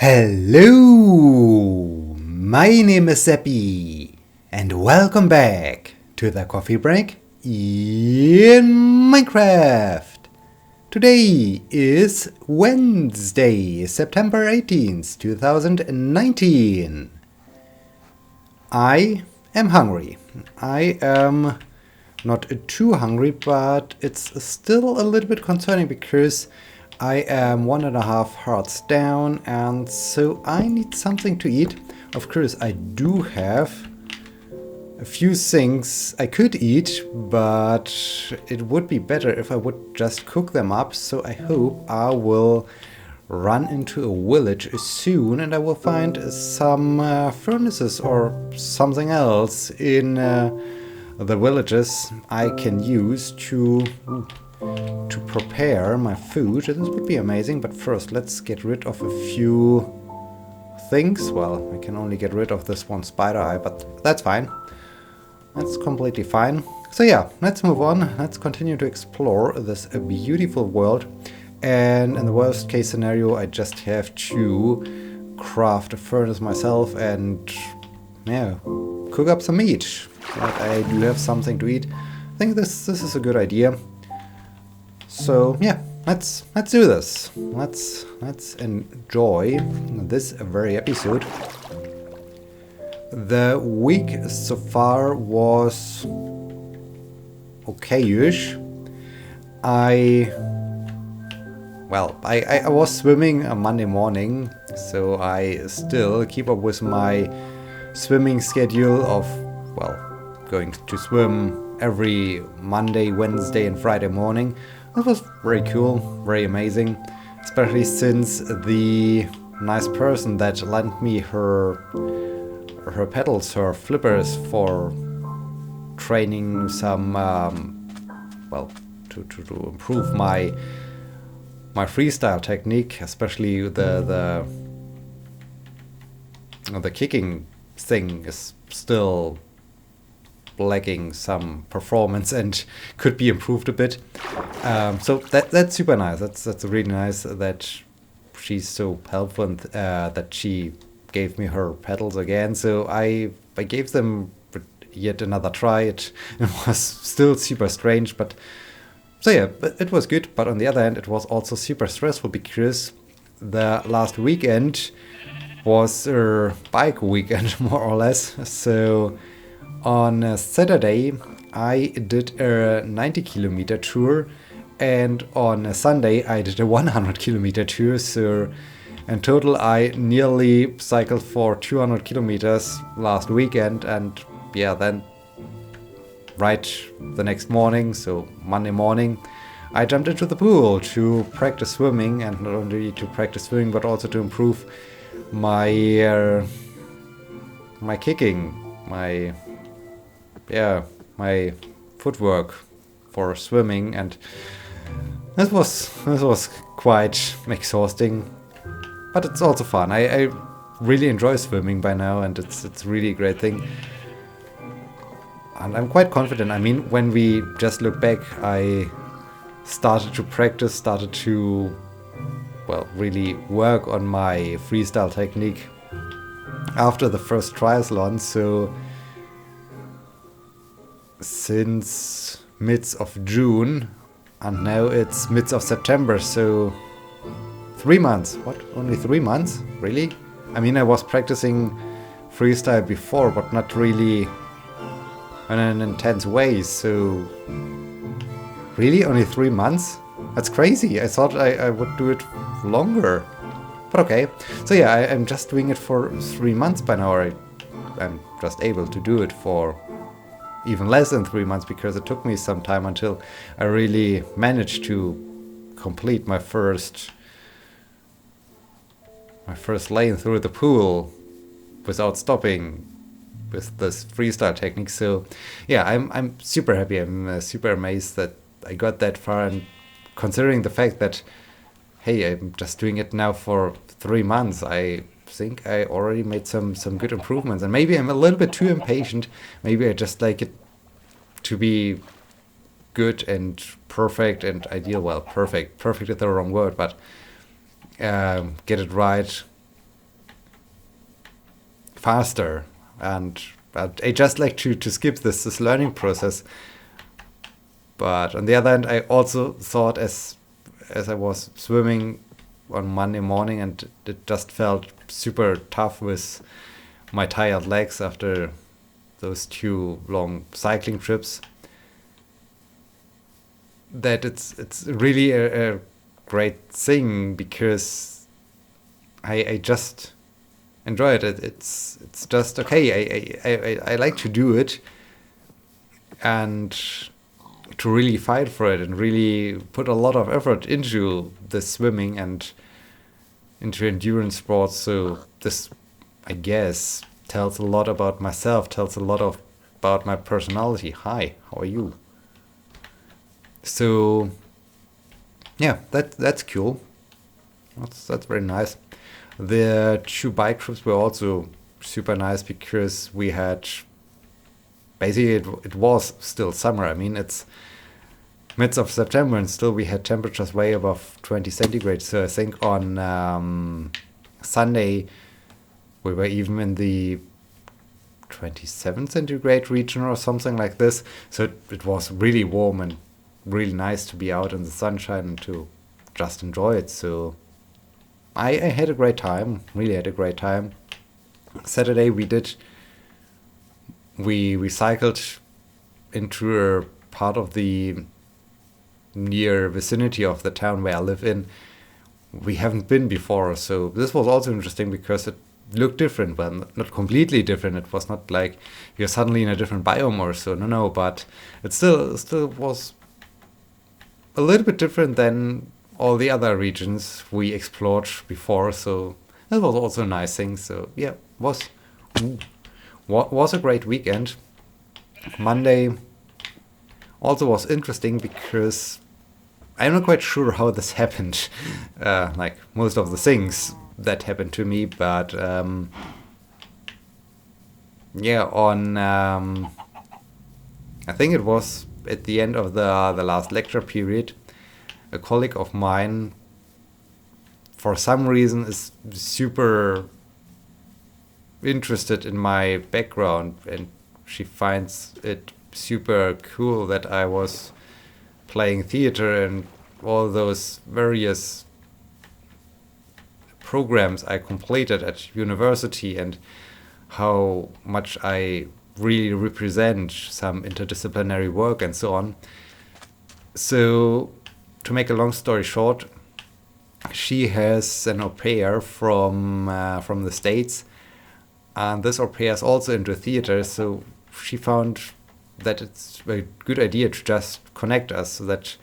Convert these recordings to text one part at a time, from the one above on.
Hello, my name is Sebbi, and welcome back to the coffee break in Minecraft. Today is Wednesday, September 18th, 2019. I am hungry. I am not too hungry, but it's still a little bit concerning because I am 1.5 hearts down, and so I need something to eat. Of course, I do have a few things I could eat, but it would be better if I would just cook them up. So I hope I will run into a village soon and I will find some furnaces or something else in the villages I can use to prepare my food. This would be amazing, but first let's get rid of a few things. Well, I can only get rid of this one spider eye, but that's fine. That's completely fine. So yeah, let's move on. Let's continue to explore this beautiful world. And in the worst case scenario, I just have to craft a furnace myself and yeah, cook up some meat. But I do have something to eat. I think this is a good idea. So yeah, let's do this. Let's enjoy this very episode. The week so far was okay-ish. I was swimming on Monday morning, so I still keep up with my swimming schedule of, well, going to swim every Monday, Wednesday and Friday morning. That was very cool, very amazing, especially since the nice person that lent me her pedals, her flippers for training some, to improve my freestyle technique, especially the kicking thing is still lacking some performance and could be improved a bit. So that's super nice. That's really nice that she's so helpful and that she gave me her pedals again. So I gave them yet another try. It was still super strange, but so yeah, it was good. But on the other hand, it was also super stressful because the last weekend was a bike weekend, more or less. So on Saturday, I did a 90-kilometer tour, and on Sunday, I did a 100-kilometer tour. So in total, I nearly cycled for 200 kilometers last weekend, and yeah, then right the next morning, so Monday morning, I jumped into the pool to practice swimming, and not only to practice swimming, but also to improve my my kicking, my footwork for swimming, and this was quite exhausting, but it's also fun. I really enjoy swimming by now, and it's really a great thing, and I'm quite confident. I mean, when we just look back, I started to practice, really work on my freestyle technique after the first triathlon. So since mid of June, and now it's mid of September, so 3 months. What? Only 3 months? Really? I mean, I was practicing freestyle before, but not really in an intense way, so really only 3 months? That's crazy. I thought I would do it longer. But okay. So yeah, I'm just doing it for 3 months by now. I'm just able to do it for even less than 3 months because it took me some time until I really managed to complete my first lane through the pool without stopping with this freestyle technique. So yeah, I'm super happy. I'm super amazed that I got that far, and considering the fact that, hey, I'm just doing it now for 3 months, I think I already made some good improvements. And maybe I'm a little bit too impatient. Maybe I just like it to be good and perfect and ideal. Well, perfect is the wrong word, but get it right faster. And I just like to skip this learning process. But on the other hand, I also thought as I was swimming on Monday morning, and it just felt super tough with my tired legs after those 2 long cycling trips, that it's really a great thing, because I just enjoy it. It's just okay. I like to do it, and to really fight for it, and really put a lot of effort into the swimming and into endurance sports. So this, I guess, tells a lot about myself, tells a lot about my personality. Hi, how are you? So yeah, that's cool. That's very nice. The 2 bike trips were also super nice, because we had basically it was still summer. I mean, it's midst of September, and still we had temperatures way above 20 centigrade. So I think on Sunday we were even in the 27 centigrade region or something like this. So it was really warm and really nice to be out in the sunshine and to just enjoy it. So I had a great time, really had a great time. Saturday we cycled into a part of the near vicinity of the town where I live in. We haven't been before, so this was also interesting, because it looked different. Well, not completely different. It was not like you're suddenly in a different biome or so. No, but it still was a little bit different than all the other regions we explored before. So that was also a nice thing. So yeah, was a great weekend. Monday also was interesting, because I'm not quite sure how this happened, like most of the things that happened to me, but yeah, on I think it was at the end of the last lecture period, a colleague of mine, for some reason, is super interested in my background, and she finds it super cool that I was playing theater and all those various programs I completed at university, and how much I really represent some interdisciplinary work and so on. So, to make a long story short, she has an au pair from the States, and this au pair is also into theater. So she found that it's a good idea to just connect us, so that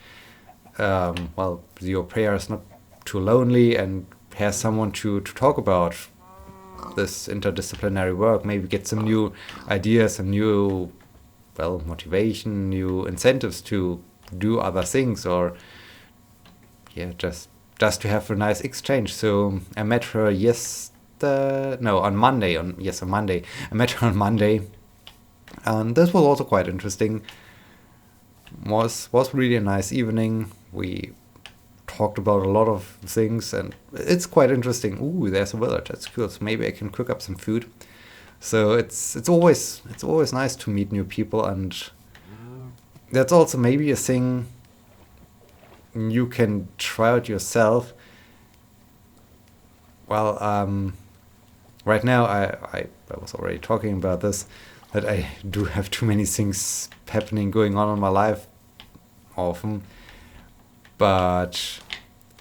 the au pair is not too lonely and has someone to talk about this interdisciplinary work, maybe get some new ideas and new motivation, new incentives to do other things, or just to have a nice exchange. So I met her on Monday. On Monday. I met her on Monday, and this was also quite interesting. Was really a nice evening. We talked about a lot of things, and it's quite interesting. Ooh, there's a village. That's cool. So maybe I can cook up some food. So it's always nice to meet new people, and that's also maybe a thing you can try out yourself. Well, right now I was already talking about this, that I do have too many things happening, going on in my life often. But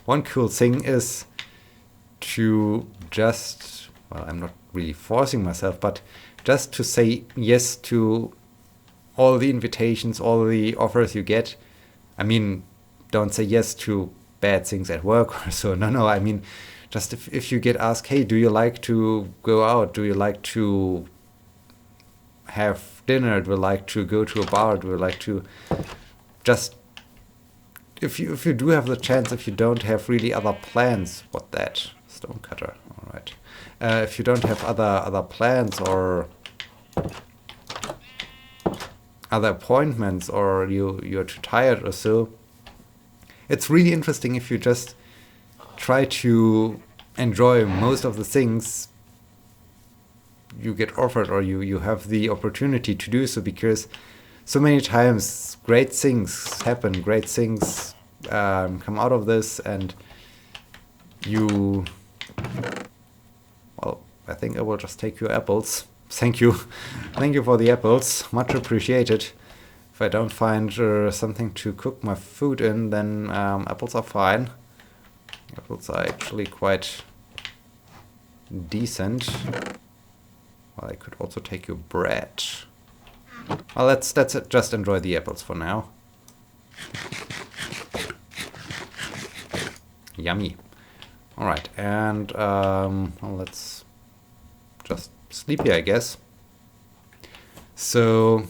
one cool thing is to just, I'm not really forcing myself, but just to say yes to all the invitations, all the offers you get. I mean, don't say yes to bad things at work or so. No, I mean, just if you get asked, hey, do you like to go out? Do you like to have dinner? Do you like to go to a bar? Do you like to just, if you do have the chance, if you don't have really other plans, stone cutter, all right. If you don't have other plans or other appointments, or you're too tired or so, it's really interesting if you just try to enjoy most of the things you get offered, or you have the opportunity to do so, because so many times great things happen, great things come out of this, and you, well, I think I will just take your apples. Thank you. Thank you for the apples. Much appreciated. If I don't find something to cook my food in, then apples are fine. Apples are actually quite decent. Well, I could also take your bread. Well, let's just enjoy the apples for now. Yummy. Alright, and well, let's just sleep here, I guess. So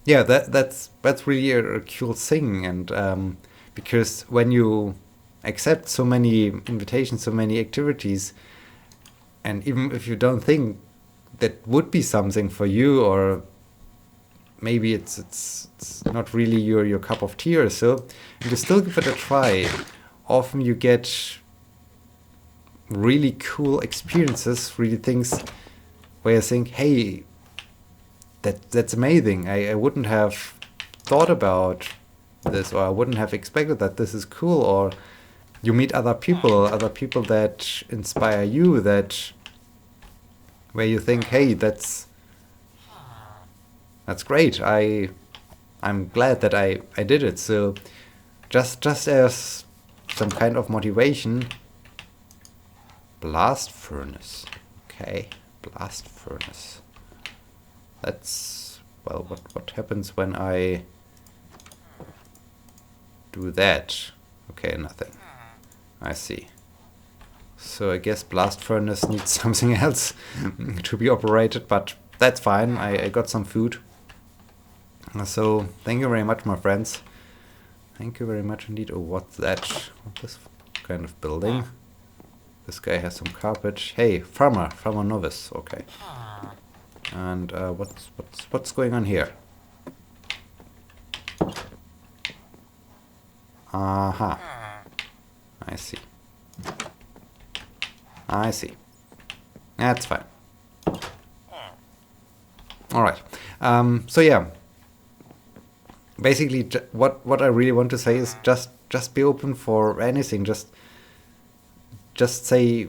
yeah, that's really a cool thing, and because when you accept so many invitations, so many activities, and even if you don't think that would be something for you, or maybe it's not really your cup of tea or so, and you still give it a try, often you get really cool experiences, really things where you think, hey, that's amazing. I wouldn't have thought about this, or I wouldn't have expected that this is cool. Or you meet other people that inspire you, that where you think, hey, that's great. I'm glad that I did it. So just as some kind of motivation. Blast furnace. Okay, blast furnace. That's, well, what happens when I do that? Okay, nothing. I see. So I guess blast furnace needs something else to be operated, but that's fine. I got some food. So thank you very much, my friends. Thank you very much indeed. Oh, what's that? What's this kind of building? This guy has some carpet. Hey, farmer novice. Okay. And what's going on here? Aha. I see. That's fine. All right. So yeah. Basically, what I really want to say is just be open for anything. Just say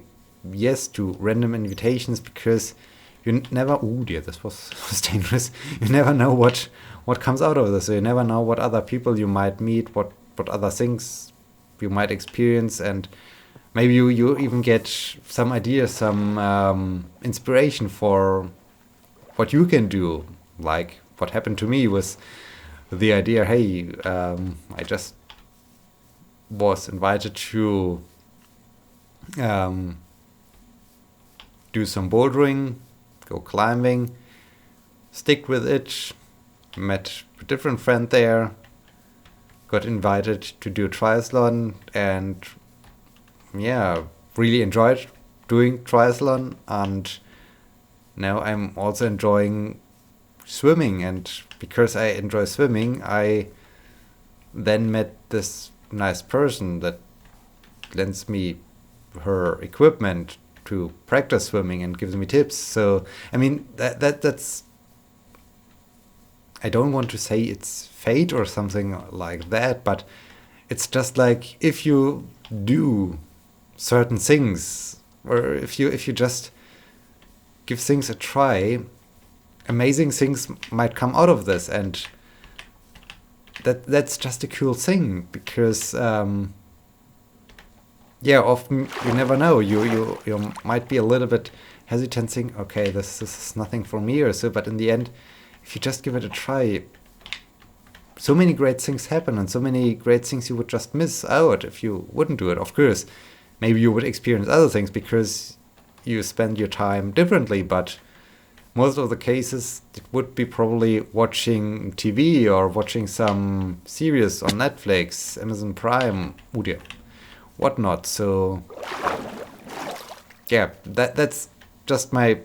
yes to random invitations, because you never. Oh dear, this was dangerous. You never know what comes out of this. So you never know what other people you might meet, what other things you might experience, and maybe you even get some ideas, some inspiration for what you can do. Like what happened to me was the idea. Hey, I just was invited to do some bouldering, go climbing, stick with it, met a different friend there, got invited to do a triathlon, and yeah, really enjoyed doing triathlon, and now I'm also enjoying swimming, and because I enjoy swimming, I then met this nice person that lends me her equipment to practice swimming and gives me tips. So I mean that's, I don't want to say it's fate or something like that, but it's just like if you do certain things, or if you just give things a try, amazing things might come out of this, and that's just a cool thing, because yeah, often you never know. You might be a little bit hesitant, saying, okay, this is nothing for me or so, but in the end, if you just give it a try, so many great things happen, and so many great things you would just miss out if you wouldn't do it. Of course, maybe you would experience other things because you spend your time differently, but most of the cases it would be probably watching TV or watching some series on Netflix, Amazon Prime, whatnot. So yeah, that's just my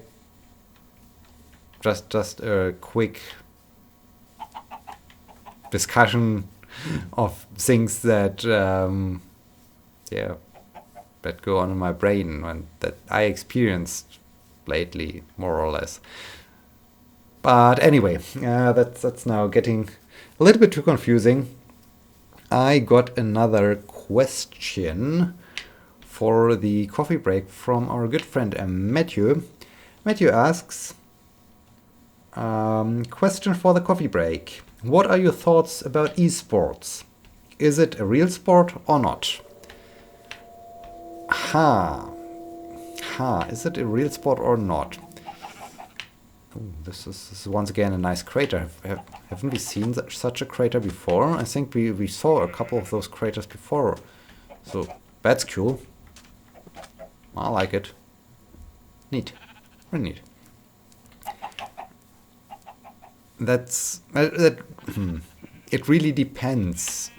just a quick discussion of things that that go on in my brain and that I experienced lately, more or less. But anyway, that's now getting a little bit too confusing. I got another question for the coffee break from our good friend Matthew. Matthew asks, question for the coffee break. What are your thoughts about esports? Is it a real sport or not? Is it a real sport or not? Ooh, this is once again a nice crater. Haven't we seen such a crater before? I think we saw a couple of those craters before. So that's cool. I like it. Neat. Very neat. It really depends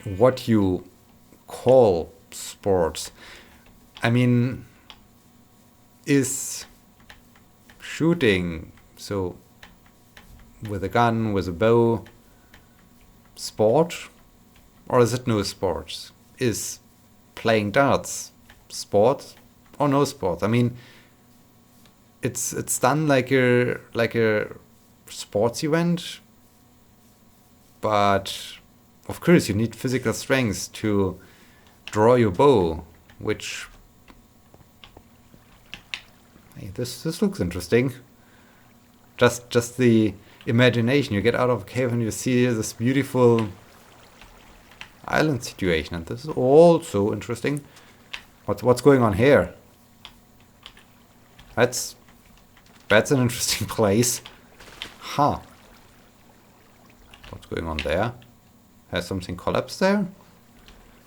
what you call sports. I mean, is shooting, so with a gun, with a bow, sport? Or is it no sports? Is playing darts sport or no sport? I mean, it's done like a sports event, but of course you need physical strength to draw your bow, which hey, this looks interesting. Just the imagination. You get out of a cave and you see this beautiful island situation, and this is also interesting. What's going on here? That's an interesting place. Huh. What's going on there? Has something collapsed there?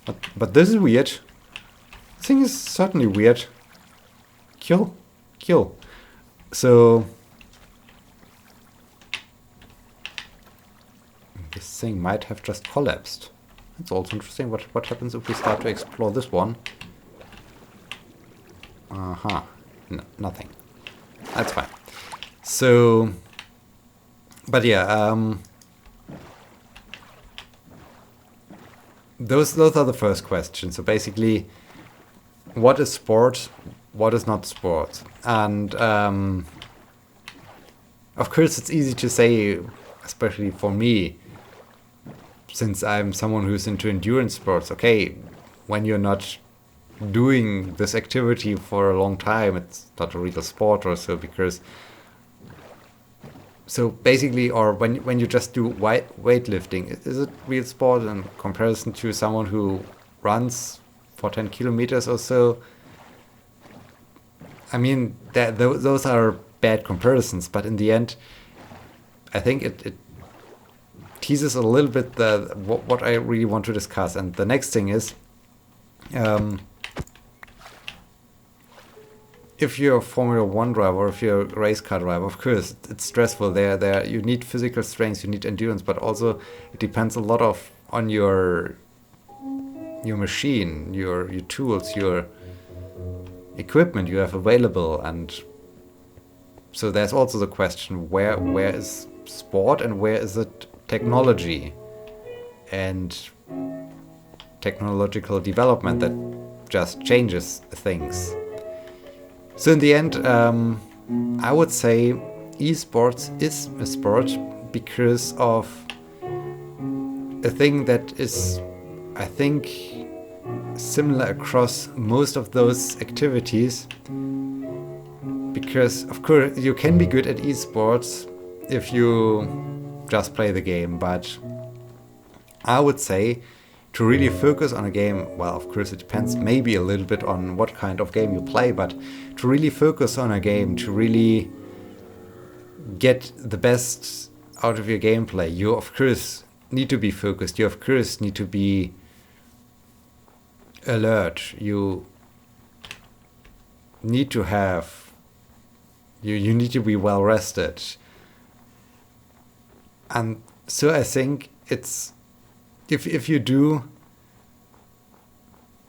But this is weird. This thing is certainly weird. Kill. So this thing might have just collapsed. It's also interesting. What happens if we start to explore this one? No, nothing. That's fine. So, but yeah, those are the first questions. So basically, what is sport? What is not sport? And of course, it's easy to say, especially for me, since I'm someone who's into endurance sports. Okay, when you're not doing this activity for a long time, it's not a real sport or so, because so basically, or when you just do weightlifting, is it real sport in comparison to someone who runs for 10 kilometers or so? I mean, those are bad comparisons, but in the end, I think it teases a little bit what I really want to discuss. And the next thing is, if you're a Formula 1 driver, or if you're a race car driver, of course, it's stressful. There, you need physical strength, you need endurance, but also it depends a lot on your machine, your tools, your equipment you have available. And so there's also the question, where is sport and where is it technology and technological development that just changes things. So in the end, I would say esports is a sport because of a thing that is, I think, similar across most of those activities. Because, of course, you can be good at esports if you just play the game, but I would say to really focus on a game, well, of course, it depends maybe a little bit on what kind of game you play, but to really focus on a game, to really get the best out of your gameplay, you, of course, need to be focused. You, of course, need to be alert. You need to have... You need to be well rested. And so I think it's... If you do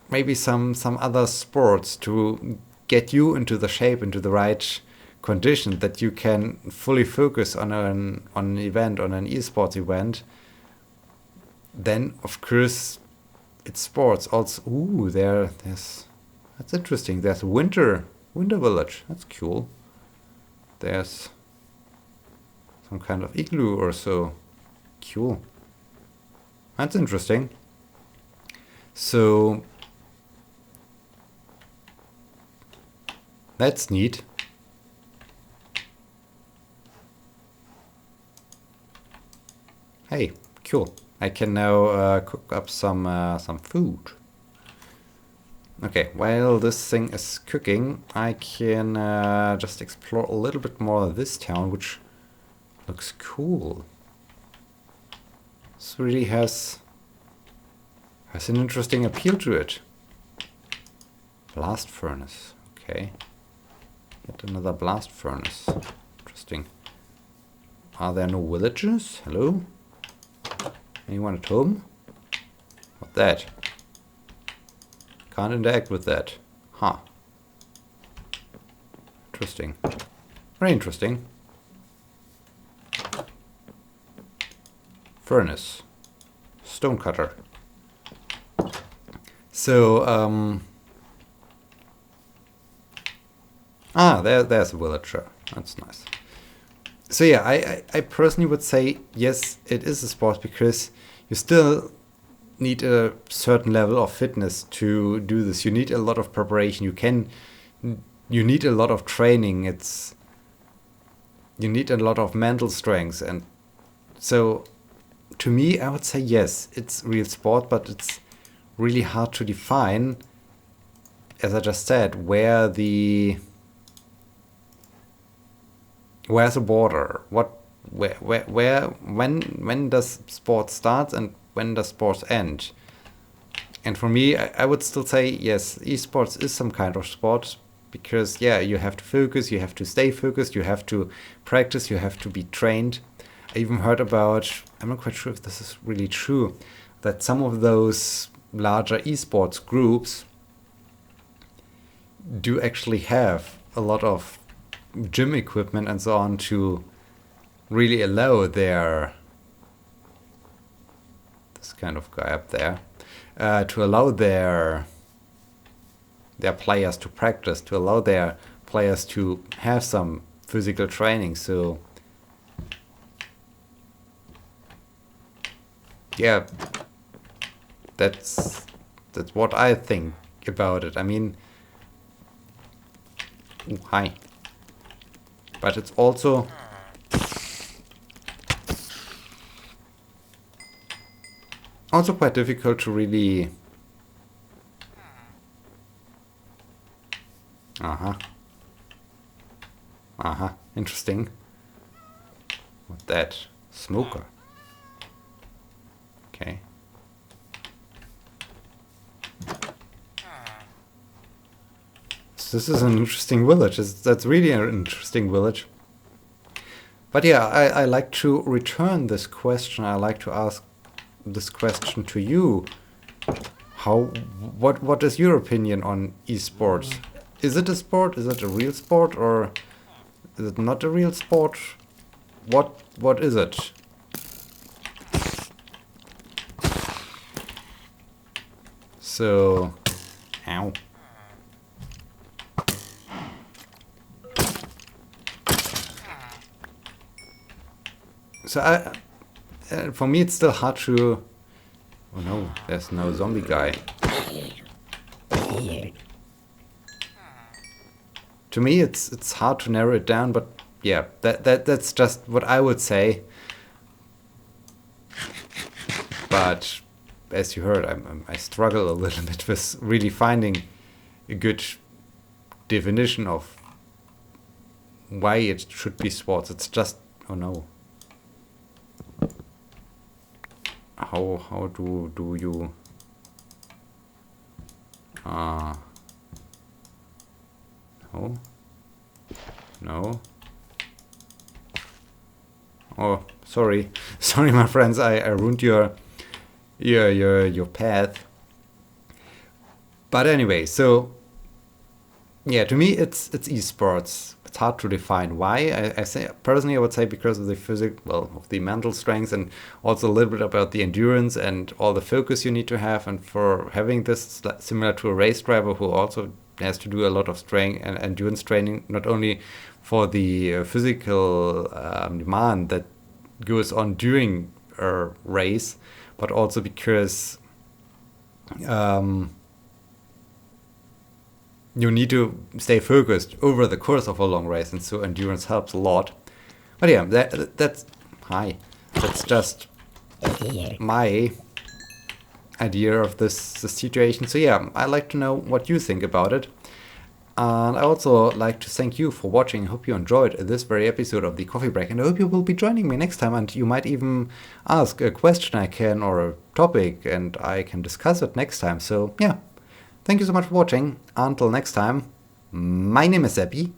maybe some other sports to get you into the shape, into the right condition, that you can fully focus on an event, on an esports event, then of course it's sports. Also, that's interesting. There's winter Winter Village. That's cool. There's some kind of igloo or so. Cool. That's interesting. So that's neat. Hey, cool. I can now cook up some food. Okay, while this thing is cooking, I can just explore a little bit more of this town, which looks cool. This really has an interesting appeal to it. Blast furnace. Okay. Yet another blast furnace. Interesting. Are there no villages? Hello? Anyone at home? What's that? Can't interact with that. Huh. Interesting. Very interesting. Furnace. Stonecutter. So, there's a villager. That's nice. So yeah, I personally would say, yes, it is a sport because you still need a certain level of fitness to do this. You need a lot of preparation. You need a lot of training. You need a lot of mental strength. And so to me, I would say, yes, it's real sport, but it's really hard to define, as I just said, where's the border? When does sport start and when does sports end? And for me, I would still say, yes, esports is some kind of sport because, yeah, you have to focus, you have to stay focused, you have to practice, you have to be trained. I even heard about, I'm not quite sure if this is really true, that some of those larger esports groups do actually have a lot of gym equipment and so on to really allow this kind of guy up there, to allow their players to practice, to allow their players to have some physical training. So yeah, that's what I think about it. I mean, hi. But it's also quite difficult to really interesting. What's that? Smoker. Okay. So this is an interesting village. That's really an interesting village. But yeah, I like to return this question. I like to ask this question to you. What is your opinion on esports? Is it a sport? Is it a real sport, or is it not a real sport? What is it? So, ow. So for me, it's still hard to. Oh no, there's no zombie guy. To me, it's hard to narrow it down, but yeah, that's just what I would say. But as you heard, I struggle a little bit with really finding a good definition of why it should be sports. It's just, oh no. How do you no. Oh, sorry, my friends, I ruined your path. But anyway, so yeah, to me it's esports. It's hard to define why. I say personally, I would say because of the of the mental strength, and also a little bit about the endurance and all the focus you need to have. And for having this, similar to a race driver who also has to do a lot of strength and endurance training, not only for the physical demand that goes on during a race, but also because you need to stay focused over the course of a long race, and so endurance helps a lot. But yeah, that's just my idea of this situation. So yeah, I'd like to know what you think about it. And I also like to thank you for watching. I hope you enjoyed this very episode of the Coffee Break, and I hope you will be joining me next time, and you might even ask a question or a topic, and I can discuss it next time. So yeah, thank you so much for watching. Until next time, my name is Sebbi.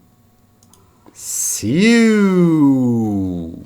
See you!